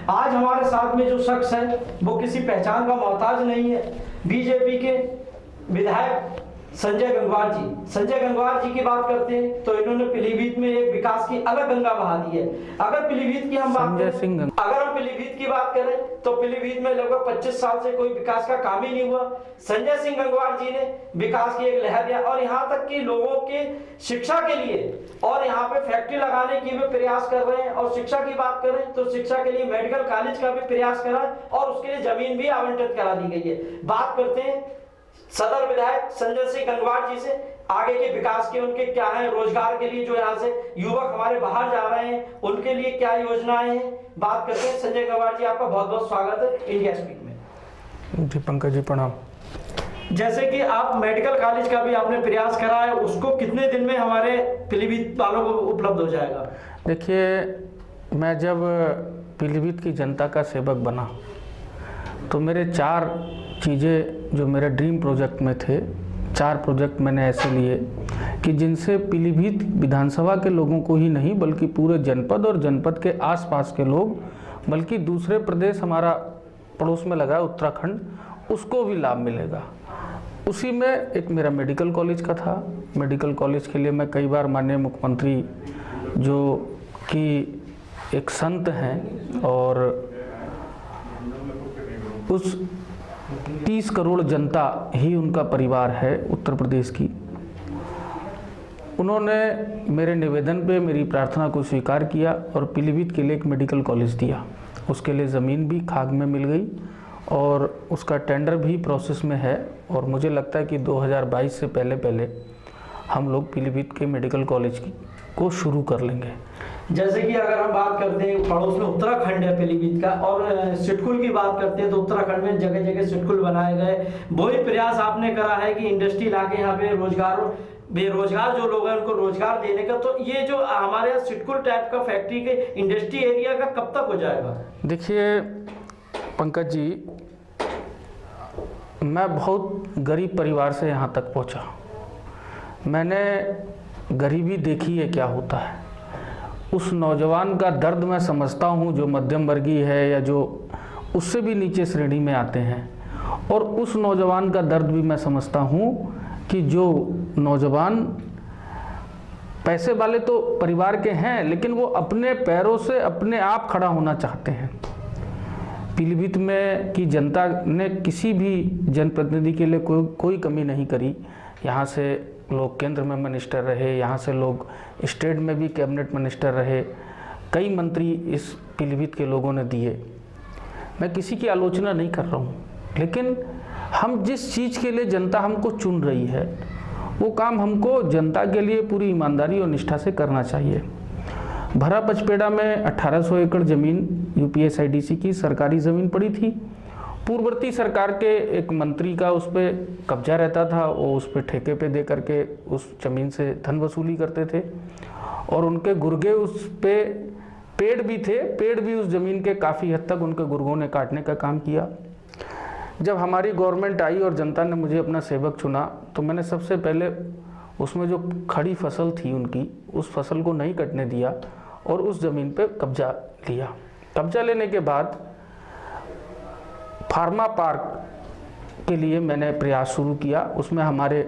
आज हमारे साथ में जो शख्स है वो किसी पहचान का मोहताज नहीं है, बीजेपी के विधायक संजय गंगवार जी। संजय गंगवार जी की बात करते हैं तो इन्होंने पीलीभीत में एक विकास की अलग गंगा बहा दी है। अगर पीलीभीत की हम बात करें, अगर हम पीलीभीत की बात करें तो पीलीभीत में लगभग 25 साल से कोई विकास का काम ही नहीं हुआ। संजय सिंह गंगवार जी ने विकास की एक लहर दिया और यहाँ तक कि लोगों के शिक्षा के लिए और यहाँ पे फैक्ट्री लगाने की भी प्रयास कर रहे हैं। और शिक्षा की बात करें तो शिक्षा के लिए मेडिकल कॉलेज का भी प्रयास करा और उसके लिए जमीन भी आवंटित करा दी गई है। बात करते हैं सदर विधायक संजय सिंह गंगवार जी से, आगे के विकास के उनके क्या है, रोजगार के लिए जो यहाँ से युवक हमारे बाहर जा रहे हैं उनके लिए क्या योजनाएं हैं। बात करते हैं संजय गंगवार जी, आपका बहुत बहुत स्वागत है इंडिया स्पीक में। जी पंकज जी प्रणाम। जैसे कि आप मेडिकल कॉलेज का भी आपने प्रयास करा है, उसको कितने दिन में हमारे पीलीभीत वालों को उपलब्ध हो जाएगा? देखिए, मैं जब पीलीभीत की जनता का सेवक बना तो मेरे 4 चीज़ें जो मेरे ड्रीम प्रोजेक्ट में थे, 4 प्रोजेक्ट मैंने ऐसे लिए कि जिनसे पीलीभीत विधानसभा के लोगों को ही नहीं बल्कि पूरे जनपद और जनपद के आसपास के लोग, बल्कि दूसरे प्रदेश हमारा पड़ोस में लगा है उत्तराखंड, उसको भी लाभ मिलेगा। उसी में एक मेरा मेडिकल कॉलेज का था। मेडिकल कॉलेज के लिए मैं कई बार माननीय मुख्यमंत्री जो कि एक संत हैं और उस 30 करोड़ जनता ही उनका परिवार है उत्तर प्रदेश की, उन्होंने मेरे निवेदन पे मेरी प्रार्थना को स्वीकार किया और पीलीभीत के लिए एक मेडिकल कॉलेज दिया। उसके लिए ज़मीन भी खाग में मिल गई और उसका टेंडर भी प्रोसेस में है और मुझे लगता है कि 2022 से पहले हम लोग पीलीभीत के मेडिकल कॉलेज को शुरू कर लेंगे। जैसे कि अगर हम बात करते हैं पड़ोस में उत्तराखंड है पीलीभीत का, और सिटकुल की बात करते हैं तो उत्तराखंड में जगह जगह सिटकुल बनाए गए। वही प्रयास आपने करा है कि इंडस्ट्री लाके यहाँ पे बेरोजगार जो लोग हैं उनको रोजगार देने का। तो ये जो हमारे यहाँ सिटकुल टाइप का फैक्ट्री के इंडस्ट्री एरिया का कब तक हो जाएगा? देखिए पंकज जी, मैं बहुत गरीब परिवार से यहाँ तक पहुँचा। मैंने गरीबी देखी है क्या होता है। उस नौजवान का दर्द मैं समझता हूँ जो मध्यम वर्गीय है या जो उससे भी नीचे श्रेणी में आते हैं, और उस नौजवान का दर्द भी मैं समझता हूँ कि जो नौजवान पैसे वाले तो परिवार के हैं लेकिन वो अपने पैरों से अपने आप खड़ा होना चाहते हैं। पीलीभीत में की जनता ने किसी भी जनप्रतिनिधि के लिए कोई कमी नहीं करी। यहाँ से लोग केंद्र में मिनिस्टर रहे, यहाँ से लोग स्टेट में भी कैबिनेट मिनिस्टर रहे, कई मंत्री इस पीलीभीत के लोगों ने दिए। मैं किसी की आलोचना नहीं कर रहा हूँ, लेकिन हम जिस चीज़ के लिए जनता हमको चुन रही है वो काम हमको जनता के लिए पूरी ईमानदारी और निष्ठा से करना चाहिए। भरा पचपेड़ा में 1800 एकड़ ज़मीन यूपीएसआईडीसी की सरकारी ज़मीन पड़ी थी। पूर्ववर्ती सरकार के एक मंत्री का उस पर कब्जा रहता था, वो उस पर ठेके पे दे करके उस ज़मीन से धन वसूली करते थे और उनके गुर्गे उस पे पेड़ भी थे, पेड़ भी उस ज़मीन के काफ़ी हद तक उनके गुर्गों ने काटने का काम किया। जब हमारी गवर्नमेंट आई और जनता ने मुझे अपना सेवक चुना तो मैंने सबसे पहले उसमें जो खड़ी फसल थी उनकी, उस फसल को नहीं कटने दिया और उस ज़मीन पे कब्जा लिया। कब्जा लेने के बाद फार्मा पार्क के लिए मैंने प्रयास शुरू किया। उसमें हमारे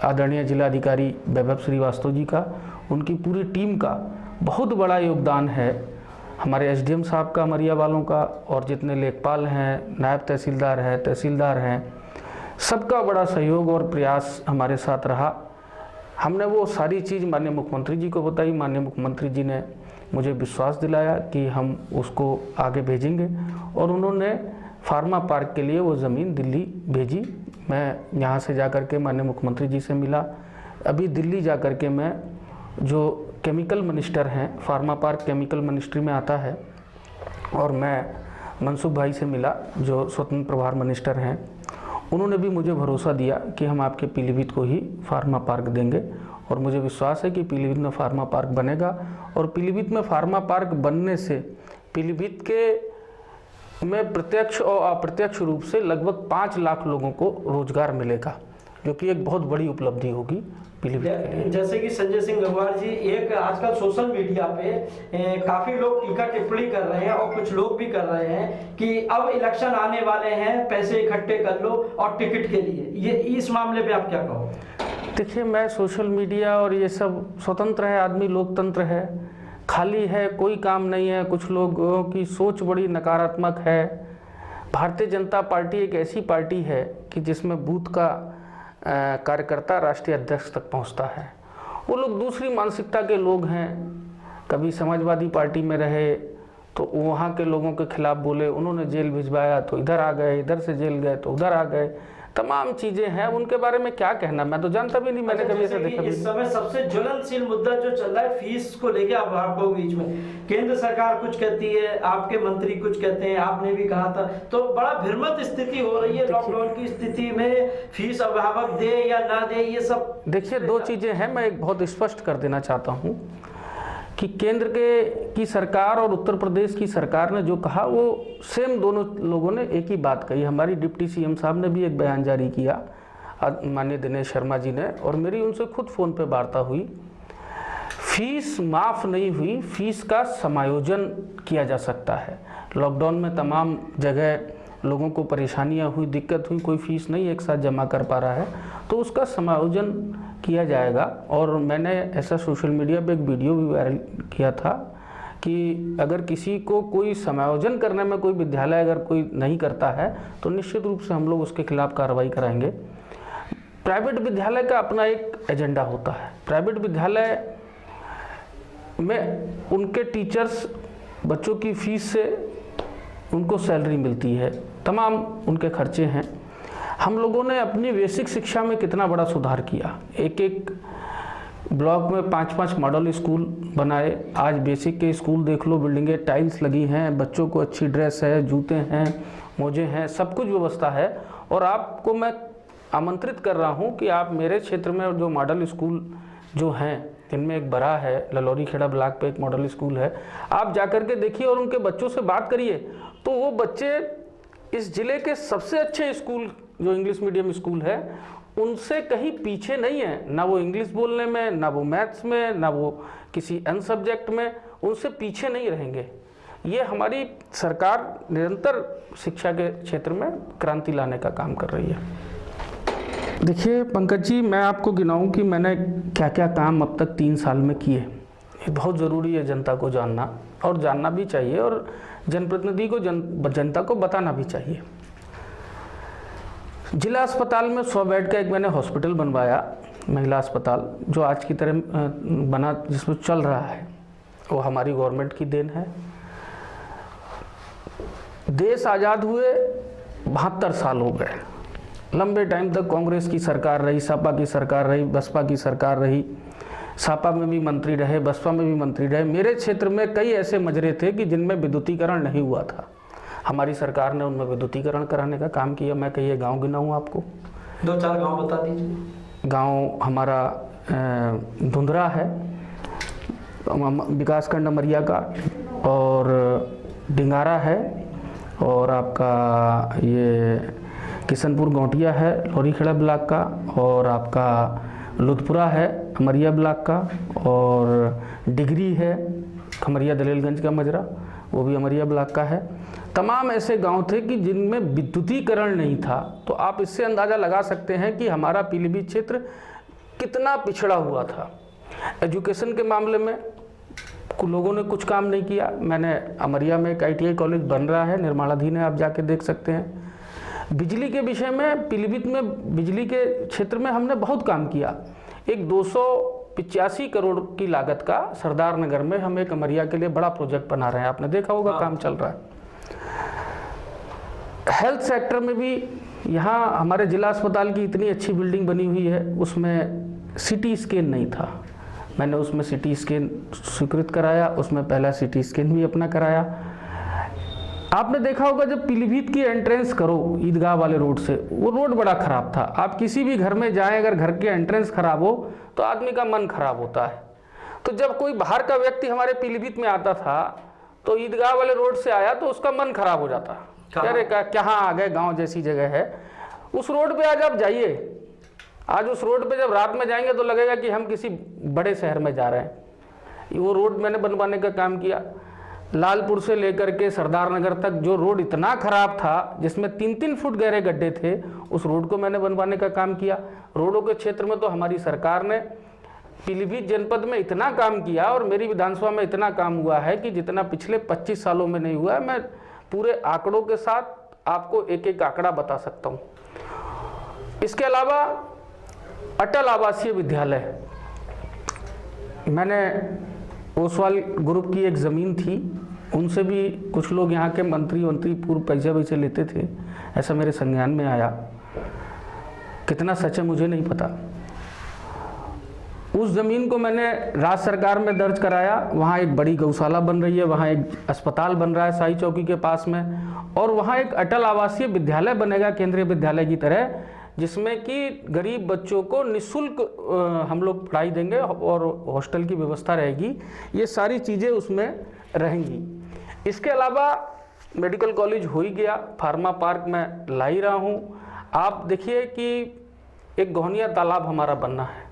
आदरणीय जिलाधिकारी वैभव श्रीवास्तव जी का, उनकी पूरी टीम का बहुत बड़ा योगदान है। हमारे एसडीएम साहब का, मरिया वालों का, और जितने लेखपाल हैं, नायब तहसीलदार हैं, सबका बड़ा सहयोग और प्रयास हमारे साथ रहा। हमने वो सारी चीज़ माननीय मुख्यमंत्री जी को बताई। माननीय मुख्यमंत्री जी ने मुझे विश्वास दिलाया कि हम उसको आगे भेजेंगे और उन्होंने फार्मा पार्क के लिए वो ज़मीन दिल्ली भेजी। मैं यहाँ से जा कर के माननीय मुख्यमंत्री जी से मिला। अभी दिल्ली जा कर के मैं जो केमिकल मिनिस्टर हैं, फार्मा पार्क केमिकल मिनिस्ट्री में आता है, और मैं मनसुख भाई से मिला जो स्वतंत्र प्रभार मिनिस्टर हैं। उन्होंने भी मुझे भरोसा दिया कि हम आपके पीलीभीत को ही फार्मा पार्क देंगे और मुझे विश्वास है कि पीलीभीत में फार्मा पार्क बनेगा और पीलीभीत में फार्मा पार्क बनने से पीलीभीत के में प्रत्यक्ष और अप्रत्यक्ष रूप से लगभग 5 लाख लोगों को रोजगार मिलेगा। जो कि एक बहुत बड़ी उपलब्धि होगी पीलीभीत के लिए। जैसे कि संजय सिंह गंगवार जी, एक आजकल सोशल मीडिया पे काफी लोग टीका टिप्पणी कर रहे हैं और कुछ लोग भी कर रहे हैं कि अब इलेक्शन आने वाले हैं, पैसे इकट्ठे कर लो और टिकट के लिए, ये इस मामले पे आप क्या कहोगे? देखिए, मैं सोशल मीडिया और ये सब स्वतंत्र है, आदमी लोकतंत्र है, खाली है, कोई काम नहीं है। कुछ लोगों की सोच बड़ी नकारात्मक है। भारतीय जनता पार्टी एक ऐसी पार्टी है कि जिसमें बूथ का कार्यकर्ता राष्ट्रीय अध्यक्ष तक पहुंचता है। वो लोग दूसरी मानसिकता के लोग हैं। कभी समाजवादी पार्टी में रहे तो वहाँ के लोगों के खिलाफ बोले, उन्होंने जेल भिजवाया तो इधर आ गए, इधर से जेल गए तो उधर आ गए। तमाम चीज़ें हैं, उनके बारे में क्या कहना, मैं तो जानता भी नहीं, मैंने कभी ऐसा देखा भी। इस समय सबसे ज्वलनशील मुद्दा जो चल रहा है फीस को लेके अभिभावकों के बीच में, केंद्र सरकार कुछ कहती है, आपके मंत्री कुछ कहते हैं, आपने भी कहा था, तो बड़ा भ्रमित स्थिति हो रही है। लॉकडाउन की स्थिति में फीस अभिभावक दे या ना दे, ये सब देखिए, दो चीज़ें हैं, मैं एक बहुत स्पष्ट कर देना चाहता हूँ कि केंद्र की सरकार और उत्तर प्रदेश की सरकार ने जो कहा वो सेम, दोनों लोगों ने एक ही बात कही। हमारी डिप्टी सीएम साहब ने भी एक बयान जारी किया, माननीय दिनेश शर्मा जी ने, और मेरी उनसे खुद फ़ोन पे वार्ता हुई। फीस माफ़ नहीं हुई, फीस का समायोजन किया जा सकता है। लॉकडाउन में तमाम जगह लोगों को परेशानियां हुई, दिक्कत हुई, कोई फीस नहीं एक साथ जमा कर पा रहा है, तो उसका समायोजन किया जाएगा। और मैंने ऐसा सोशल मीडिया पे एक वीडियो भी वायरल किया था कि अगर किसी को कोई समायोजन करने में कोई विद्यालय अगर कोई नहीं करता है तो निश्चित रूप से हम लोग उसके खिलाफ कार्रवाई कराएंगे। प्राइवेट विद्यालय का अपना एक एजेंडा होता है। प्राइवेट विद्यालय में उनके टीचर्स, बच्चों की फीस से उनको सैलरी मिलती है, तमाम उनके खर्चे हैं। हम लोगों ने अपनी बेसिक शिक्षा में कितना बड़ा सुधार किया। एक एक ब्लॉक में 5-5 मॉडल स्कूल बनाए। आज बेसिक के स्कूल देख लो, बिल्डिंगें टाइल्स लगी हैं, बच्चों को अच्छी ड्रेस है, जूते हैं, मोजे हैं, सब कुछ व्यवस्था है। और आपको मैं आमंत्रित कर रहा हूं कि आप मेरे क्षेत्र में जो मॉडल स्कूल जो हैं, इनमें एक बड़ा है, ललौरी खेड़ा ब्लॉक पे एक मॉडल स्कूल है, आप जाकर के देखिए और उनके बच्चों से बात करिए, तो वो बच्चे इस ज़िले के सबसे अच्छे स्कूल जो इंग्लिश मीडियम स्कूल है उनसे कहीं पीछे नहीं है। ना वो इंग्लिश बोलने में, ना वो मैथ्स में, ना वो किसी अन्य सब्जेक्ट में, उनसे पीछे नहीं रहेंगे। ये हमारी सरकार निरंतर शिक्षा के क्षेत्र में क्रांति लाने का काम कर रही है। देखिए पंकज जी, मैं आपको गिनाऊं कि मैंने क्या क्या काम अब तक 3 साल में किए। ये बहुत ज़रूरी है जनता को जानना, और जानना भी चाहिए, और जनप्रतिनिधि को जनता को बताना भी चाहिए। जिला अस्पताल में 100 बेड का एक मैंने हॉस्पिटल बनवाया, महिला अस्पताल, जो आज की तरह बना, जिसमें चल रहा है, वो हमारी गवर्नमेंट की देन है। देश आज़ाद हुए 72 साल हो गए। लंबे टाइम तक कांग्रेस की सरकार रही, सपा की सरकार रही, बसपा की सरकार रही, सपा में भी मंत्री रहे, बसपा में भी मंत्री रहे। मेरे क्षेत्र में कई ऐसे मजरे थे कि जिनमें विद्युतीकरण नहीं हुआ था। हमारी सरकार ने उनमें विद्युतीकरण कराने का काम किया। मैं कई गांव गिनाऊँ आपको, 2-4 गांव बता दीजिए। गांव हमारा धुंधरा है, विकासखंड अमरिया का, और डिंगारा है, और आपका ये किशनपुर गौटिया है लौरी खेड़ा ब्लॉक का, और आपका लुधपुरा है अमरिया ब्लॉक का, और डिगरी है खमरिया दलेलगंज का मजरा, वो भी अमरिया ब्लॉक का है। तमाम ऐसे गांव थे कि जिनमें विद्युतीकरण नहीं था। तो आप इससे अंदाज़ा लगा सकते हैं कि हमारा पीलीभीत क्षेत्र कितना पिछड़ा हुआ था। एजुकेशन के मामले में लोगों ने कुछ काम नहीं किया। मैंने अमरिया में एक ITI कॉलेज बन रहा है, निर्माणाधीन है, आप जाके देख सकते हैं। बिजली के विषय में पीलीभीत में बिजली के क्षेत्र में हमने बहुत काम किया। एक 285 करोड़ की लागत का सरदार नगर में हम एक अमरिया के लिए बड़ा प्रोजेक्ट बना रहे हैं, आपने देखा होगा, काम चल रहा है। हेल्थ सेक्टर में भी यहाँ हमारे जिला अस्पताल की इतनी अच्छी बिल्डिंग बनी हुई है, उसमें CT स्कैन नहीं था। मैंने उसमें CT स्कैन स्वीकृत कराया, उसमें पहला CT स्कैन भी अपना कराया। आपने देखा होगा जब पीलीभीत की एंट्रेंस करो ईदगाह वाले रोड से, वो रोड बड़ा ख़राब था। आप किसी भी घर में जाएं, अगर घर के एंट्रेंस खराब हो तो आदमी का मन खराब होता है। तो जब कोई बाहर का व्यक्ति हमारे पीलीभीत में आता था तो ईदगाह वाले रोड से आया तो उसका मन खराब हो जाता। अरे कहाँ आ गए, गाँव जैसी जगह है। उस रोड पर आज आप जाइए, आज उस रोड पे जब रात में जाएंगे तो लगेगा कि हम किसी बड़े शहर में जा रहे हैं। वो रोड मैंने बनवाने का काम किया। लालपुर से लेकर के सरदार नगर तक जो रोड इतना खराब था, जिसमें 3-3 फुट गहरे गड्ढे थे, उस रोड को मैंने बनवाने का काम किया। रोडों के क्षेत्र में तो हमारी सरकार ने पीलीभीत जनपद में इतना काम किया और मेरी विधानसभा में इतना काम हुआ है कि जितना पिछले 25 सालों में नहीं हुआ है। मैं पूरे आंकड़ों के साथ आपको एक एक आंकड़ा बता सकता हूँ। इसके अलावा अटल आवासीय विद्यालय, मैंने ओसवाल ग्रुप की एक ज़मीन थी, उनसे भी कुछ लोग यहाँ के मंत्री पूर्व पैसे वैसे लेते थे, ऐसा मेरे संज्ञान में आया। कितना सच है मुझे नहीं पता। उस ज़मीन को मैंने राज्य सरकार में दर्ज कराया। वहाँ एक बड़ी गौशाला बन रही है, वहाँ एक अस्पताल बन रहा है साई चौकी के पास में, और वहाँ एक अटल आवासीय विद्यालय बनेगा केंद्रीय विद्यालय की तरह, जिसमें कि गरीब बच्चों को निःशुल्क हम लोग पढ़ाई देंगे और हॉस्टल की व्यवस्था रहेगी। ये सारी चीज़ें उसमें रहेंगी। इसके अलावा मेडिकल कॉलेज हो ही गया, फार्मा पार्क में ला ही रहा हूँ। आप देखिए कि एक गोहनिया तालाब हमारा बनना है,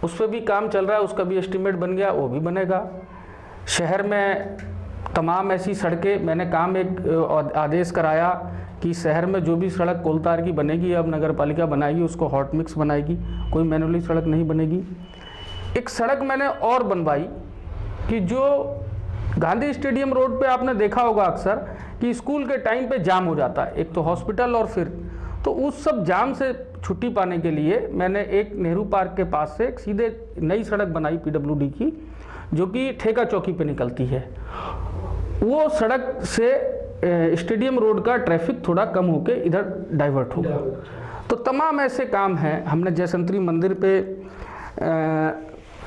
उस पर भी काम चल रहा है, उसका भी एस्टीमेट बन गया, वो भी बनेगा। शहर में तमाम ऐसी सड़कें, मैंने काम एक आदेश कराया कि शहर में जो भी सड़क कोलतार की बनेगी, अब नगर पालिका बनाएगी, उसको हॉट मिक्स बनाएगी, कोई मैनुअली सड़क नहीं बनेगी। एक सड़क मैंने और बनवाई कि जो गांधी स्टेडियम रोड पे आपने देखा होगा अक्सर कि स्कूल के टाइम पे जाम हो जाता है, एक तो हॉस्पिटल और फिर तो उस सब जाम से छुट्टी पाने के लिए मैंने एक नेहरू पार्क के पास से एक सीधे नई सड़क बनाई PWD की, जो कि ठेका चौकी पे निकलती है। वो सड़क से स्टेडियम रोड का ट्रैफिक थोड़ा कम होके इधर डाइवर्ट होगा। तो तमाम ऐसे काम हैं। हमने जयसंतरी मंदिर पे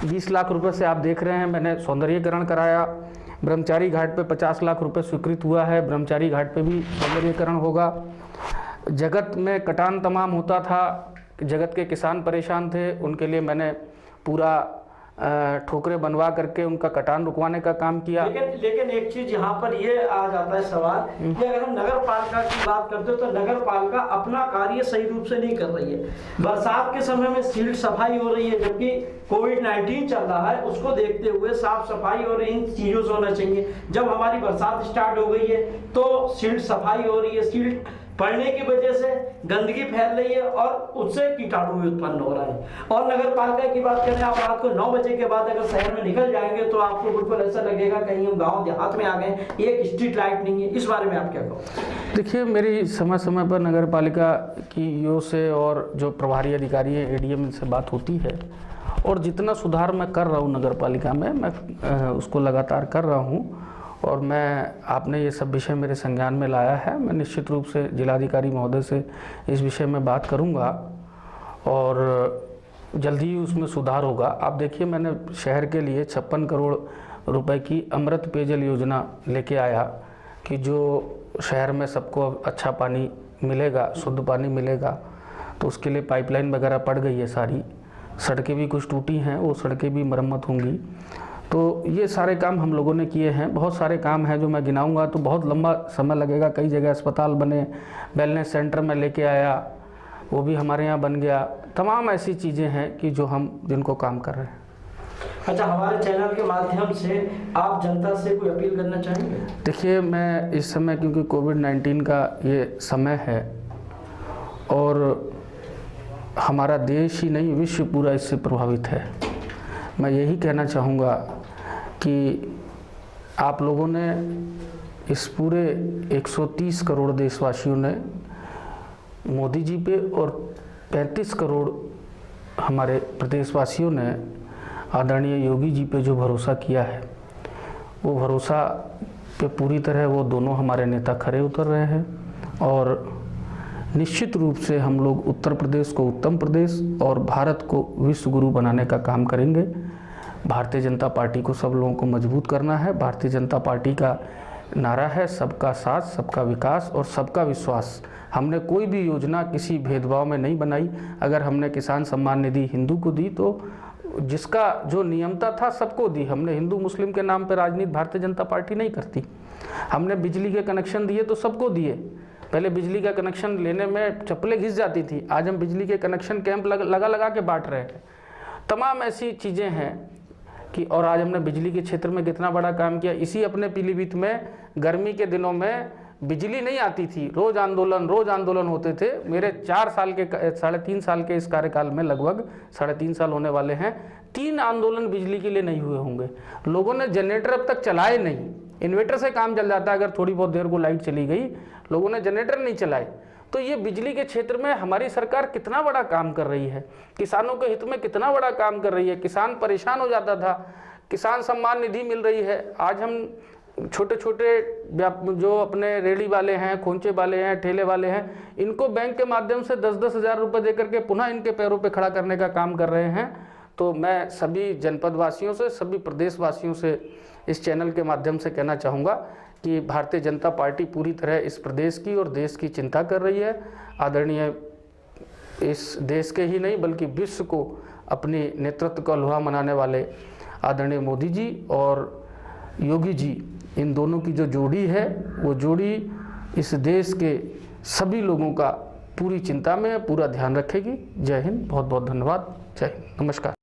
20 लाख रुपए से आप देख रहे हैं, मैंने सौंदर्यीकरण कराया। ब्रह्मचारी घाट पे 50 लाख रुपए स्वीकृत हुआ है, ब्रह्मचारी घाट पे भी सौंदर्यीकरण होगा। जगत में कटान तमाम होता था, जगत के किसान परेशान थे, उनके लिए मैंने पूरा ठोकरे बनवा करके उनका कटान रुकवाने का काम किया। लेकिन एक चीज यहाँ पर ये आ जाता है सवाल कि अगर हम नगर पालिका की बात करते हो तो नगर पालिका अपना कार्य सही रूप से नहीं कर रही है। बरसात के समय में सील्ड सफाई हो रही है, जबकि कोविड-19 चल रहा है, उसको देखते हुए साफ सफाई और इन चीजों से होना चाहिए। जब हमारी बरसात स्टार्ट हो गई है तो सील्ड सफाई हो रही है, सील्ड पड़ने की वजह से गंदगी फैल रही है और उससे कीटाणु भी उत्पन्न हो रहा है। और नगर पालिका की बात करें, आप रात को 9 बजे के बाद अगर शहर में निकल जाएंगे तो आपको बिल्कुल ऐसा लगेगा कहीं हम गांव देहात में आ गए, एक स्ट्रीट लाइट नहीं है। इस बारे में आप क्या कहोगे? देखिए, मेरी समय समय पर नगर पालिका की ईओ से और जो प्रभारी अधिकारी है ADM से बात होती है, और जितना सुधार मैं कर रहा हूँ नगर पालिका में, मैं उसको लगातार कर रहा हूँ। और मैं आपने ये सब विषय मेरे संज्ञान में लाया है, मैं निश्चित रूप से जिलाधिकारी महोदय से इस विषय में बात करूंगा और जल्दी ही उसमें सुधार होगा। आप देखिए, मैंने शहर के लिए 56 करोड़ रुपए की अमृत पेयजल योजना लेके आया कि जो शहर में सबको अच्छा पानी मिलेगा, शुद्ध पानी मिलेगा। तो उसके लिए पाइपलाइन वगैरह पड़ गई है सारी, सड़कें भी कुछ टूटी हैं, वो सड़कें भी मरम्मत होंगी। तो ये सारे काम हम लोगों ने किए हैं। बहुत सारे काम हैं जो मैं गिनाऊंगा तो बहुत लंबा समय लगेगा। कई जगह अस्पताल बने, वेलनेस सेंटर में लेके आया, वो भी हमारे यहाँ बन गया। तमाम ऐसी चीज़ें हैं कि जो हम जिनको काम कर रहे हैं। अच्छा, हमारे चैनल के माध्यम से आप जनता से कोई अपील करना चाहेंगे? देखिए, मैं इस समय, क्योंकि कोविड-19 का ये समय है और हमारा देश ही नहीं विश्व पूरा इससे प्रभावित है, मैं यही कहना चाहूँगा कि आप लोगों ने, इस पूरे 130 करोड़ देशवासियों ने मोदी जी पे और 35 करोड़ हमारे प्रदेशवासियों ने आदरणीय योगी जी पे जो भरोसा किया है, वो भरोसा पे पूरी तरह वो दोनों हमारे नेता खरे उतर रहे हैं। और निश्चित रूप से हम लोग उत्तर प्रदेश को उत्तम प्रदेश और भारत को विश्व गुरु बनाने का काम करेंगे। भारतीय जनता पार्टी को सब लोगों को मजबूत करना है। भारतीय जनता पार्टी का नारा है सबका साथ, सबका विकास और सबका विश्वास। हमने कोई भी योजना किसी भेदभाव में नहीं बनाई। अगर हमने किसान सम्मान निधि हिंदू को दी तो जिसका जो नियमता था सबको दी। हमने हिंदू मुस्लिम के नाम पर राजनीति भारतीय जनता पार्टी नहीं करती। हमने बिजली के कनेक्शन दिए तो सबको दिए। पहले बिजली का कनेक्शन लेने में चप्पलें घिस जाती थी, आज हम बिजली के कनेक्शन कैंप लगा के बांट रहे हैं। तमाम ऐसी चीज़ें हैं कि, और आज हमने बिजली के क्षेत्र में कितना बड़ा काम किया। इसी अपने पीलीभीत में गर्मी के दिनों में बिजली नहीं आती थी, रोज़ आंदोलन होते थे। मेरे 3.5 साल के इस कार्यकाल में, लगभग 3.5 साल होने वाले हैं, 3 आंदोलन बिजली के लिए नहीं हुए होंगे। लोगों ने जनरेटर अब तक चलाए नहीं, इन्वर्टर से काम चल जाता है, अगर थोड़ी बहुत देर को लाइट चली गई, लोगों ने जनरेटर नहीं चलाए। तो ये बिजली के क्षेत्र में हमारी सरकार कितना बड़ा काम कर रही है, किसानों के हित में कितना बड़ा काम कर रही है। किसान परेशान हो जाता था, किसान सम्मान निधि मिल रही है। आज हम छोटे छोटे जो अपने रेहड़ी वाले हैं, खोंचे वाले हैं, ठेले वाले हैं, इनको बैंक के माध्यम से 10-10 हज़ार रुपये दे करके पुनः इनके पैरों पे खड़ा करने का काम कर रहे हैं। तो मैं सभी जनपद वासियों से, सभी प्रदेशवासियों से इस चैनल के माध्यम से कहना चाहूँगा कि भारतीय जनता पार्टी पूरी तरह इस प्रदेश की और देश की चिंता कर रही है। आदरणीय, इस देश के ही नहीं बल्कि विश्व को अपनी नेतृत्व का लोहा मनाने वाले आदरणीय मोदी जी और योगी जी, इन दोनों की जो जोड़ी है, वो जोड़ी इस देश के सभी लोगों का पूरी चिंता में पूरा ध्यान रखेगी। जय हिंद, बहुत बहुत धन्यवाद। जय हिंद, नमस्कार।